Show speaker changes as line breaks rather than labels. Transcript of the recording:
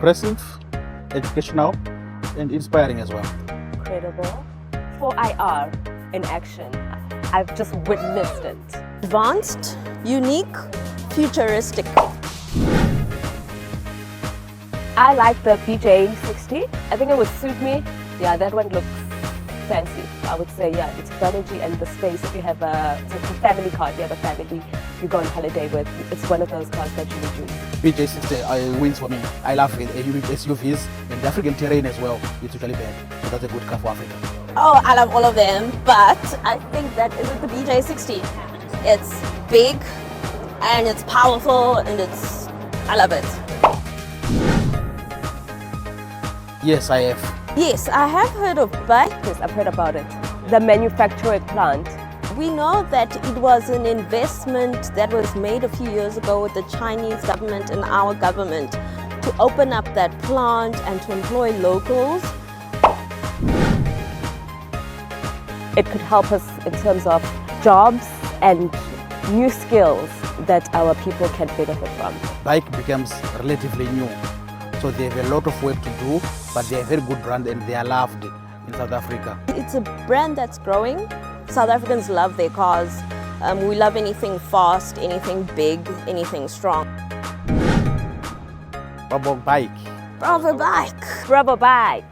impressive, educational, and inspiring as well.
Incredible. 4IR in action. I've just witnessed it.
Advanced, unique, futuristic.
I like the BJ60. I think it would suit me. Yeah, that one looks fancy. I would say, yeah, it's technology and the space. If you have it's a family car, if you have a family you go on holiday with, it's one of those cars that you would use.
BJ60 wins for me. I love SUVs and the African terrain as well. It's usually bad, so that's a good car for Africa.
Oh, I love all of them, but I think that isn't the BJ60. It's big and it's powerful and I love it.
Yes, I have.
Yes, I have heard of BAIC.
Yes, I've heard about it. The manufacturing plant.
We know that it was an investment that was made a few years ago with the Chinese government and our government to open up that plant and to employ locals.
It could help us in terms of jobs and new skills that our people can benefit from.
BAIC becomes relatively new, so they have a lot of work to do, but they are a very good brand and they are loved in South Africa.
It's a brand that's growing. South Africans love their cars. We love anything fast, anything big, anything strong.
Bravo BAIC.
Bravo BAIC!
Bravo BAIC!